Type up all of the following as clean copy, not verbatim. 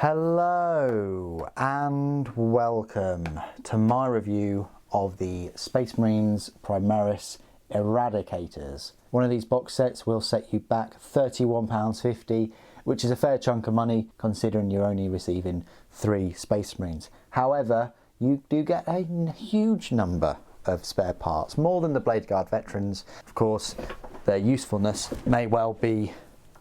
Hello and welcome to my review of the Space Marines Primaris Eradicators. One of these box sets will set you back £31.50, which is a fair chunk of money considering you're only receiving 3 Space Marines. However, you do get a huge number of spare parts, more than the Blade Guard veterans. Of course, their usefulness may well be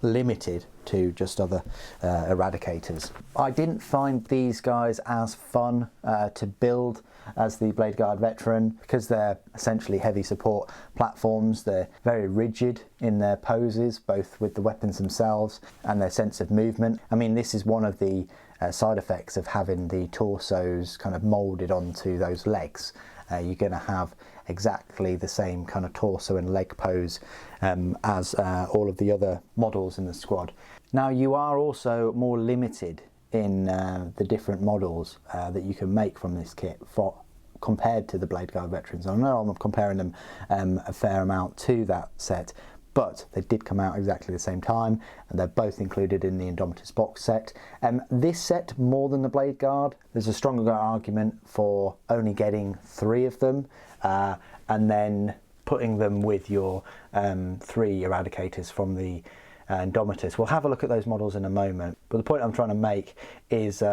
limited to just other Eradicators. I didn't find these guys as fun to build as the Blade Guard veteran because they're essentially heavy support platforms. They're very rigid in their poses, both with the weapons themselves and their sense of movement. I mean, this is one of the side effects of having the torsos kind of moulded onto those legs. You're going to have exactly the same kind of torso and leg pose as all of the other models in the squad. Now, you are also more limited in the different models that you can make from this kit compared to the Blade Guard veterans. I know I'm comparing them a fair amount to that set, but they did come out exactly the same time, and they're both included in the Indomitus box set. This set, more than the Blade Guard, there's a stronger argument for only getting 3 of them, and then putting them with your 3 Eradicators from the Indomitus. We'll have a look at those models in a moment, but the point I'm trying to make is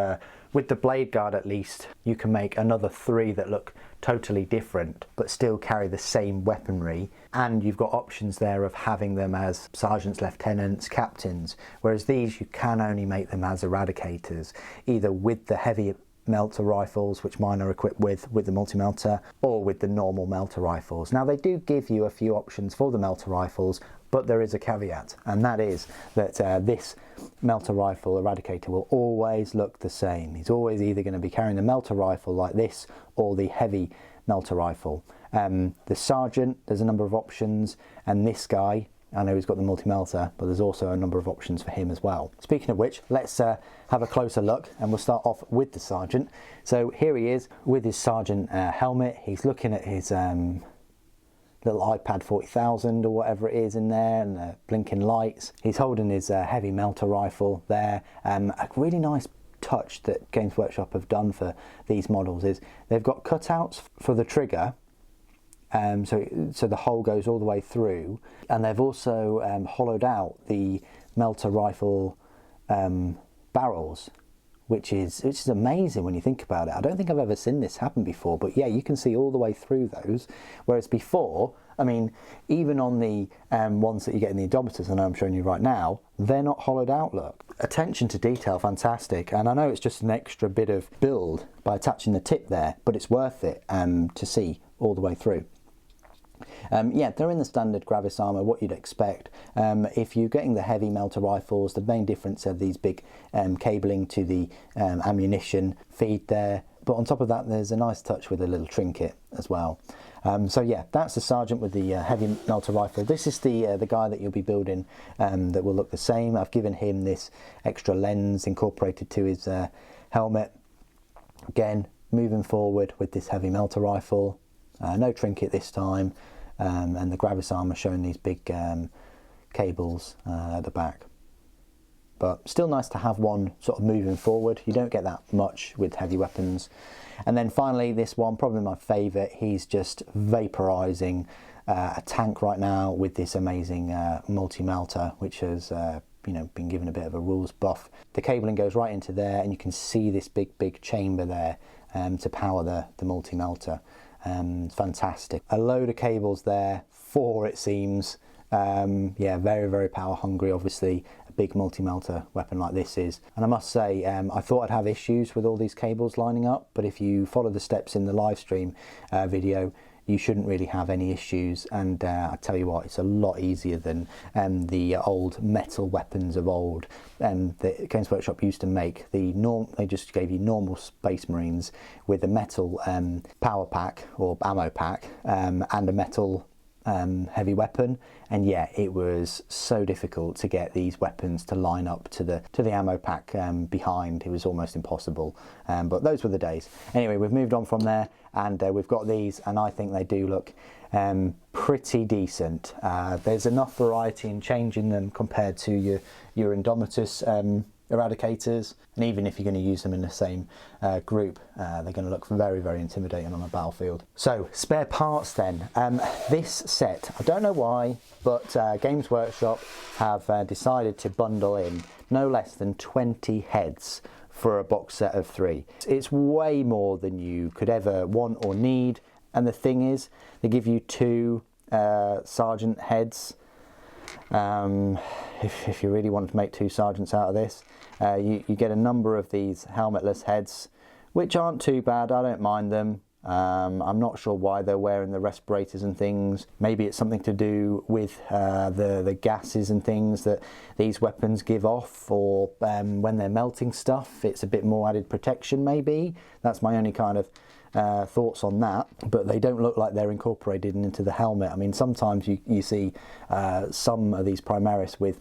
with the Blade Guard at least, you can make another 3 that look totally different but still carry the same weaponry, and you've got options there of having them as sergeants, lieutenants, captains, whereas these you can only make them as Eradicators, either with the heavy melter rifles, which mine are equipped with the multi-melter, or with the normal melter rifles. Now, they do give you a few options for the melter rifles, but there is a caveat, and that is that this melter rifle Eradicator will always look the same. He's always either going to be carrying the melter rifle like this or the heavy melter rifle. The sergeant, there's a number of options, and this guy, I know he's got the multi-melter, but there's also a number of options for him as well. Speaking of which, let's have a closer look, and we'll start off with the sergeant. So here he is with his sergeant helmet. He's looking at his little iPad 40,000 or whatever it is in there, and the blinking lights. He's holding his heavy melter rifle there. A really nice touch that Games Workshop have done for these models is they've got cutouts for the trigger, so the hole goes all the way through, and they've also hollowed out the melter rifle barrels, which is amazing when you think about it. I don't think I've ever seen this happen before, but yeah, you can see all the way through those, whereas before, I mean, even on the ones that you get in the Indomitus, I know I'm showing you right now, they're not hollowed out, look. Attention to detail, fantastic, and I know it's just an extra bit of build by attaching the tip there, but it's worth it to see all the way through. Yeah, they're in the standard Gravis armour, what you'd expect. If you're getting the heavy melter rifles, the main difference are these big cabling to the ammunition feed there, but on top of that there's a nice touch with a little trinket as well. So yeah, that's the sergeant with the heavy melter rifle. This is the guy that you'll be building that will look the same. I've given him this extra lens incorporated to his helmet. Again, moving forward with this heavy melter rifle. No trinket this time, and the Gravis armour showing these big cables at the back. But still nice to have one sort of moving forward. You don't get that much with heavy weapons. And then finally, this one, probably my favourite, he's just vaporising a tank right now with this amazing multi-melter, which has been given a bit of a rules buff. The cabling goes right into there, and you can see this big chamber there to power the multi-melter. Fantastic. A load of cables there, 4 it seems. Yeah, very power hungry, obviously a big multi-melter weapon like this is. And I must say, I thought I'd have issues with all these cables lining up, but if you follow the steps in the live stream video, you shouldn't really have any issues. And I tell you what, it's a lot easier than the old metal weapons of old that Games Workshop used to make. They just gave you normal Space Marines with a metal power pack or ammo pack and a metal heavy weapon, and yeah, it was so difficult to get these weapons to line up to the ammo pack behind. It was almost impossible, but those were the days. Anyway, we've moved on from there, and we've got these, and I think they do look pretty decent. There's enough variety in changing them compared to your Indomitus Eradicators, and even if you're going to use them in the same group, they're going to look very, very intimidating on a battlefield. So, spare parts then. This set, I don't know why, but Games Workshop have decided to bundle in no less than 20 heads for a box set of 3. It's way more than you could ever want or need, and the thing is, they give you 2 sergeant heads. If you really want to make 2 sergeants out of this, you get a number of these helmetless heads, which aren't too bad. I don't mind them. I'm not sure why they're wearing the respirators and things. Maybe it's something to do with the gases and things that these weapons give off, or when they're melting stuff, it's a bit more added protection maybe. That's my only kind of thoughts on that, but they don't look like they're incorporated into the helmet. I mean, sometimes you see some of these Primaris with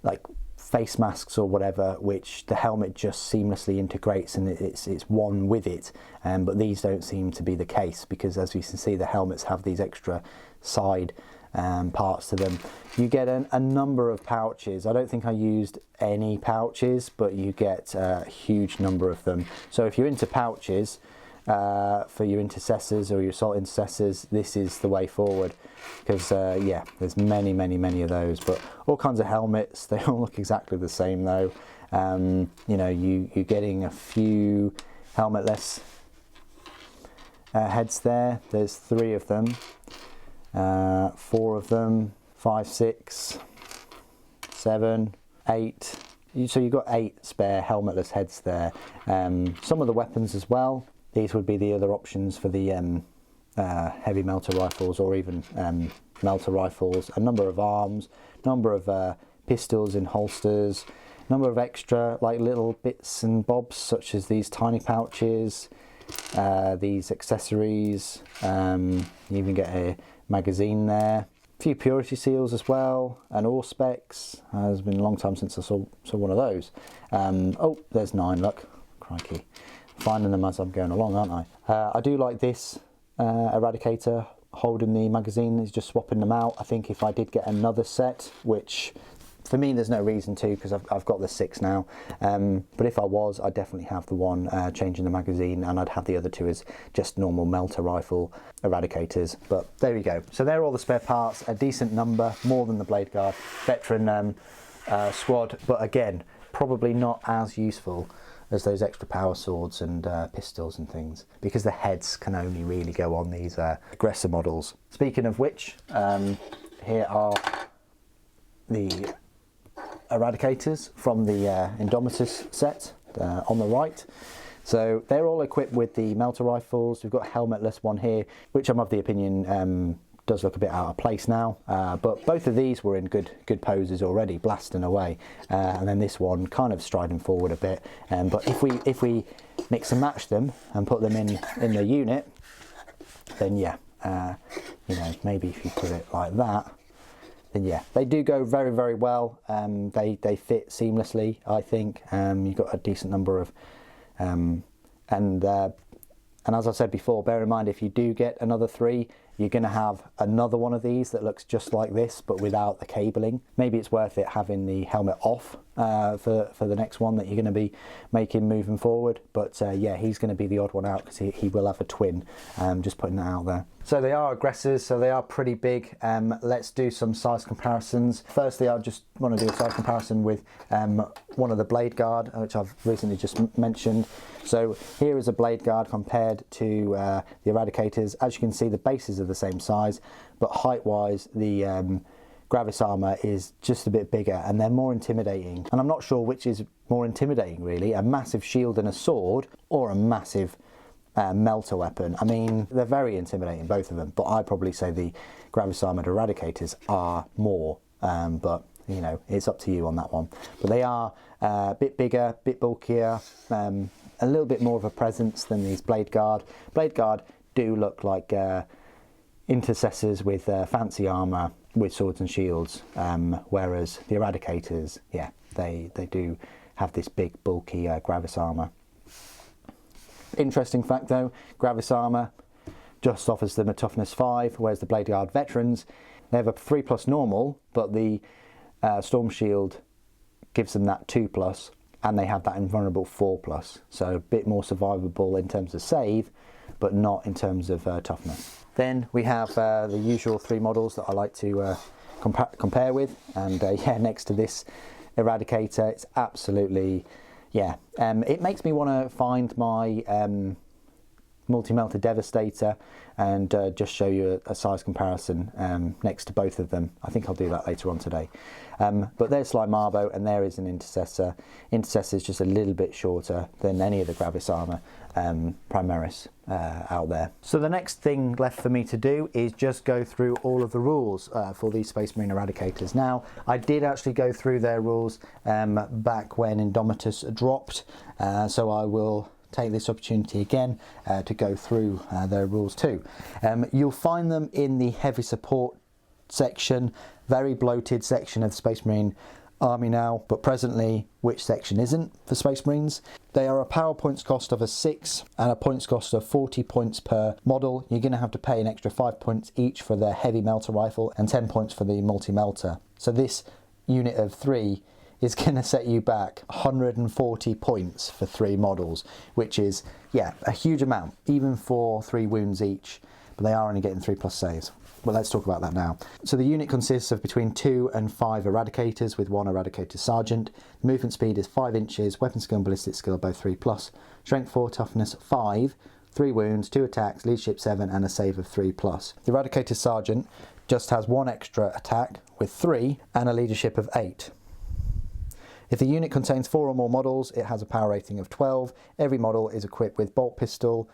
like face masks or whatever, which the helmet just seamlessly integrates and it's one with it, but these don't seem to be the case, because as you can see, the helmets have these extra side parts to them. You get a number of pouches. I don't think I used any pouches, but you get a huge number of them. So if you're into pouches for your intercessors or your assault intercessors, this is the way forward, because yeah, there's many of those. But all kinds of helmets, they all look exactly the same though. You know, you're getting a few helmetless heads there. There's 3 of them, 4 of them, 5, 6, 7, 8. So you've got 8 spare helmetless heads there. Some of the weapons as well. These would be the other options for the heavy melter rifles, or even melter rifles. A number of arms, number of pistols in holsters, number of extra like little bits and bobs, such as these tiny pouches, these accessories. You even get a magazine there. A few purity seals as well, and ore specs. It's been a long time since I saw one of those. Oh, there's 9, look, crikey. Finding them as I'm going along, aren't I? I do like this Eradicator holding the magazine. Is just swapping them out. I think if I did get another set, which for me there's no reason to, because I've got the 6 now, but if I was, I'd definitely have the one changing the magazine, and I'd have the other 2 as just normal melter rifle Eradicators. But there we go. So they're all the spare parts, a decent number, more than the Blade Guard veteran squad, but again, probably not as useful as those extra power swords and pistols and things, because the heads can only really go on these aggressor models. Speaking of which, here are the Eradicators from the Indomitus set on the right. So they're all equipped with the melter rifles. We've got a helmetless one here, which I'm of the opinion does look a bit out of place now, but both of these were in good poses already, blasting away, and then this one kind of striding forward a bit. But if we mix and match them and put them in the unit, then yeah, you know, maybe if you put it like that, then yeah, they do go very well. They fit seamlessly, I think. You've got a decent number of and as I said before, bear in mind, if you do get another 3, you're going to have another one of these that looks just like this, but without the cabling. Maybe it's worth it having the helmet off for the next one that you're going to be making moving forward. But yeah, he's going to be the odd one out, because he will have a twin. Just putting that out there. So they are aggressors, so they are pretty big. Let's do some size comparisons. Firstly, I just want to do a size comparison with one of the Blade Guard, which I've recently just mentioned. So here is a Blade Guard compared to the Eradicators. As you can see, the bases are the same size, but height-wise, the Gravis armour is just a bit bigger, and they're more intimidating. And I'm not sure which is more intimidating, really, a massive shield and a sword, or a massive melter weapon. I mean, they're very intimidating, both of them, but I'd probably say the Gravis armoured Eradicators are more, but you know, it's up to you on that one. But they are a bit bigger, a bit bulkier, a little bit more of a presence than these Blade Guard. Blade Guard do look like intercessors with fancy armour with swords and shields, whereas the Eradicators, yeah, they do have this big bulky Gravis armour. Interesting fact though, Gravis armour just offers them a toughness 5, whereas the Blade Guard veterans, they have a 3+ normal, but the Storm Shield gives them that 2+, and they have that invulnerable 4+. So a bit more survivable in terms of save, but not in terms of toughness. Then we have the usual 3 models that I like to compare with, and yeah, next to this Eradicator, it's absolutely, yeah, it makes me want to find my multi-melter Devastator and just show you a size comparison next to both of them. I think I'll do that later on today. But there's Slime Marbo, and there is an Intercessor. Intercessor is just a little bit shorter than any of the Gravis armour Primaris out there. So the next thing left for me to do is just go through all of the rules for these Space Marine Eradicators. Now, I did actually go through their rules back when Indomitus dropped, so I will take this opportunity again to go through their rules too. You'll find them in the heavy support section, very bloated section of the Space Marine army now, but presently which section isn't for Space Marines. They are a power points cost of a 6 and a points cost of 40 points per model. You're going to have to pay an extra 5 points each for their heavy melter rifle and 10 points for the multi-melter. So this unit of 3 is going to set you back 140 points for 3 models, which is, yeah, a huge amount, even for 3 wounds each, but they are only getting 3+ saves. Well, let's talk about that now. So the unit consists of between 2 and 5 Eradicators with 1 Eradicator Sergeant. Movement speed is 5 inches, weapon skill and ballistic skill are both 3+, strength 4, toughness 5, 3 wounds, 2 attacks, leadership 7 and a save of 3+. The Eradicator Sergeant just has 1 extra attack with 3 and a leadership of 8. If the unit contains 4 or more models, it has a power rating of 12. Every model is equipped with bolt pistol,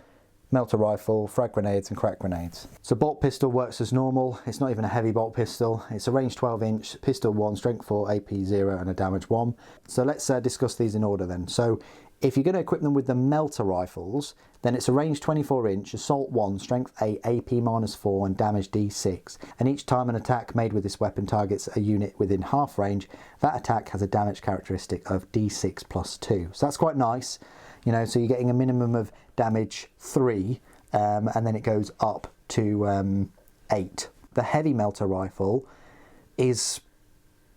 melter rifle, frag grenades and crack grenades. So bolt pistol works as normal. It's not even a heavy bolt pistol. It's a range 12-inch, pistol 1, strength 4, AP 0 and a damage 1. So let's discuss these in order then. So if you're going to equip them with the melter rifles, then it's a range 24-inch, assault 1, strength 8, AP -4 and damage D6. And each time an attack made with this weapon targets a unit within half range, that attack has a damage characteristic of D6 + 2. So that's quite nice, you know, so you're getting a minimum of damage 3 and then it goes up to 8. The heavy melter rifle is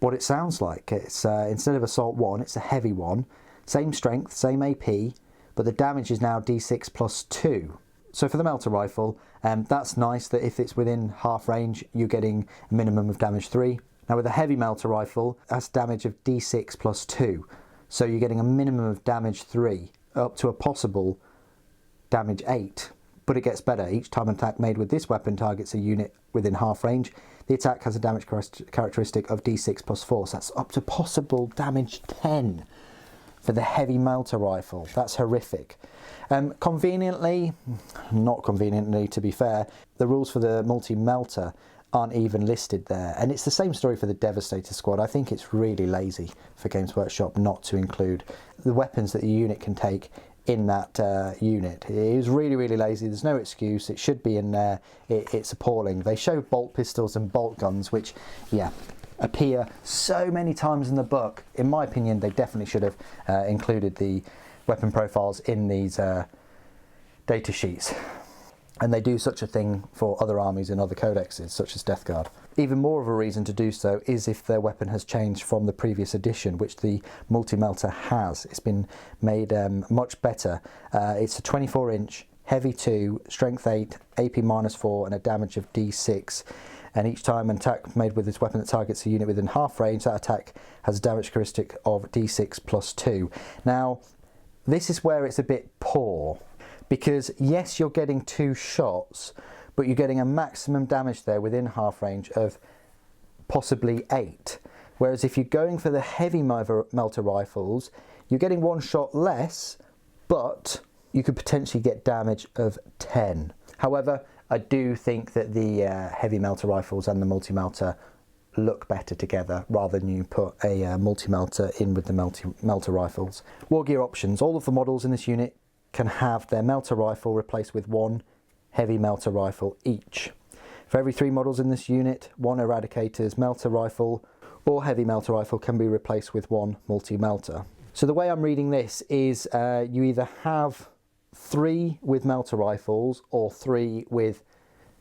what it sounds like. It's instead of assault 1, it's a heavy one. Same strength, same AP, but the damage is now D6 + 2. So for the melter rifle, that's nice that if it's within half range, you're getting a minimum of damage 3. Now with a heavy melter rifle, that's damage of D6 + 2. So you're getting a minimum of damage 3, up to a possible damage 8. But it gets better. Each time an attack made with this weapon targets a unit within half range, the attack has a damage characteristic of D6 + 4. So that's up to possible damage 10. For the heavy melter rifle. That's horrific. Conveniently, not conveniently to be fair, the rules for the multi-melter aren't even listed there. And it's the same story for the Devastator squad. I think it's really lazy for Games Workshop not to include the weapons that the unit can take in that unit. It is really, really lazy. There's no excuse. It should be in there. It's appalling. They show bolt pistols and bolt guns, which, yeah, appear so many times in the book. In my opinion, they definitely should have included the weapon profiles in these data sheets. And they do such a thing for other armies and other codexes, such as Death Guard. Even more of a reason to do so is if their weapon has changed from the previous edition, which the multi-melter has. It's been made much better. It's a 24-inch, heavy 2, strength 8, AP -4 and a damage of D6. And each time an attack made with this weapon that targets a unit within half range, that attack has a damage characteristic of D6 + 2. Now, this is where it's a bit poor, because yes, you're getting 2 shots, but you're getting a maximum damage there within half range of possibly 8. Whereas if you're going for the heavy melter rifles, you're getting 1 shot less, but you could potentially get damage of 10. However, I do think that the heavy melter rifles and the multi-melter look better together rather than you put a multi-melter in with the melter rifles. War gear options. All of the models in this unit can have their melter rifle replaced with 1 heavy melter rifle each. For every 3 models in this unit, 1 Eradicator's melter rifle or heavy melter rifle can be replaced with 1 multi-melter. So the way I'm reading this is you either have 3 with melter rifles or 3 with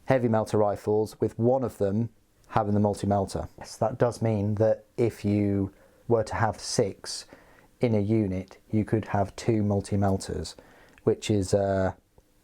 heavy melter rifles, with 1 of them having the multi-melter. Yes, that does mean that if you were to have 6 in a unit, you could have 2 multi-melters, which is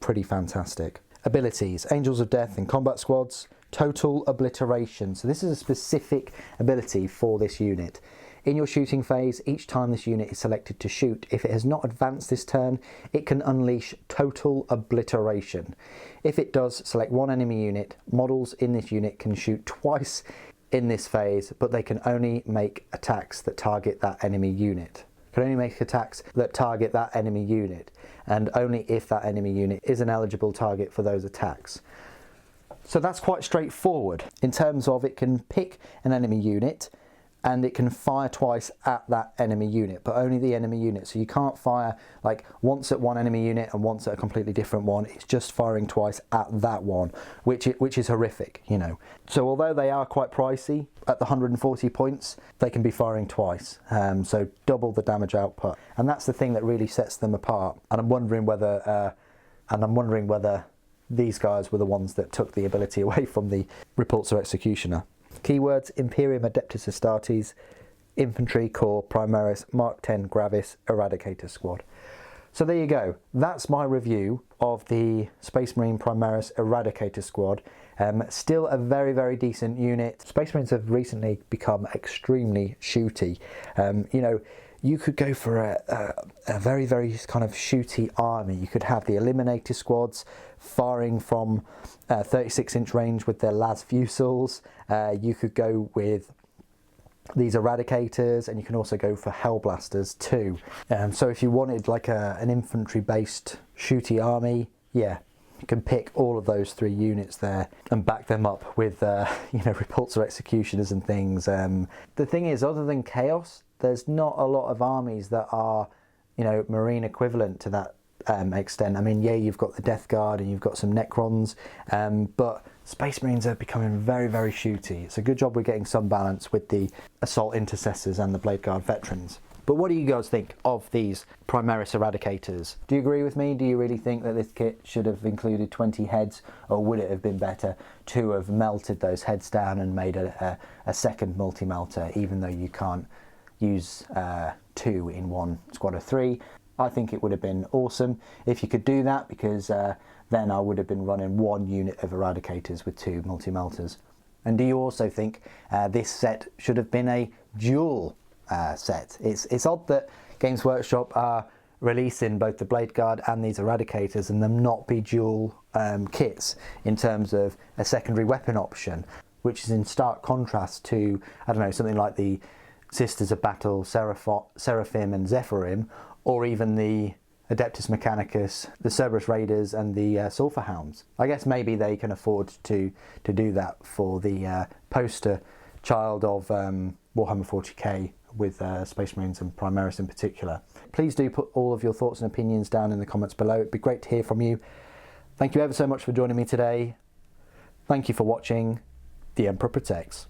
pretty fantastic. Abilities: Angels of Death in combat squads, total obliteration. So this is a specific ability for this unit. In your shooting phase, each time this unit is selected to shoot, if it has not advanced this turn, it can unleash total obliteration. If it does, select one enemy unit. Models in this unit can shoot twice in this phase, but they can only make attacks that target that enemy unit. Can only make attacks that target that enemy unit, and only if that enemy unit is an eligible target for those attacks. So that's quite straightforward in terms of it can pick an enemy unit and it can fire twice at that enemy unit, but only the enemy unit. So you can't fire like once at one enemy unit and once at a completely different one. It's just firing twice at that one, which is horrific, you know. So although they are quite pricey at the 140 points, they can be firing twice. So double the damage output. And that's the thing that really sets them apart. And I'm wondering whether these guys were the ones that took the ability away from the Repulsor Executioner. Keywords: Imperium Adeptus Astartes, Infantry Corps Primaris Mark 10 Gravis Eradicator Squad. So there you go. That's my review of the Space Marine Primaris Eradicator Squad. Still a very, very decent unit. Space Marines have recently become extremely shooty. You know, you could go for a very, very kind of shooty army. You could have the Eliminator squads firing from 36-inch range with their las fusils. You could go with these Eradicators, and you can also go for Hellblasters too. So if you wanted like an infantry-based shooty army, yeah, you can pick all of those 3 units there and back them up with you know, Repulsor Executioners and things. The thing is, other than Chaos, there's not a lot of armies that are, you know, Marine equivalent to that extent. I mean, yeah, you've got the Death Guard and you've got some Necrons, but Space Marines are becoming very, very shooty. It's a good job we're getting some balance with the Assault Intercessors and the Blade Guard Veterans. But what do you guys think of these Primaris Eradicators? Do you agree with me? Do you really think that this kit should have included 20 heads, or would it have been better to have melted those heads down and made a second multi-melter, even though you can't use 2 in one squad of 3? I think it would have been awesome if you could do that, because then I would have been running 1 unit of Eradicators with 2 multi-melters. And do you also think this set should have been a dual set? It's odd that Games Workshop are releasing both the Blade Guard and these Eradicators and them not be dual kits in terms of a secondary weapon option, which is in stark contrast to, I don't know, something like the Sisters of Battle, Seraphim and Zephyrim, or even the Adeptus Mechanicus, the Cerberus Raiders and the Sulphur Hounds. I guess maybe they can afford to do that for the poster child of Warhammer 40K with Space Marines and Primaris in particular. Please do put all of your thoughts and opinions down in the comments below. It'd be great to hear from you. Thank you ever so much for joining me today. Thank you for watching. The Emperor Protects.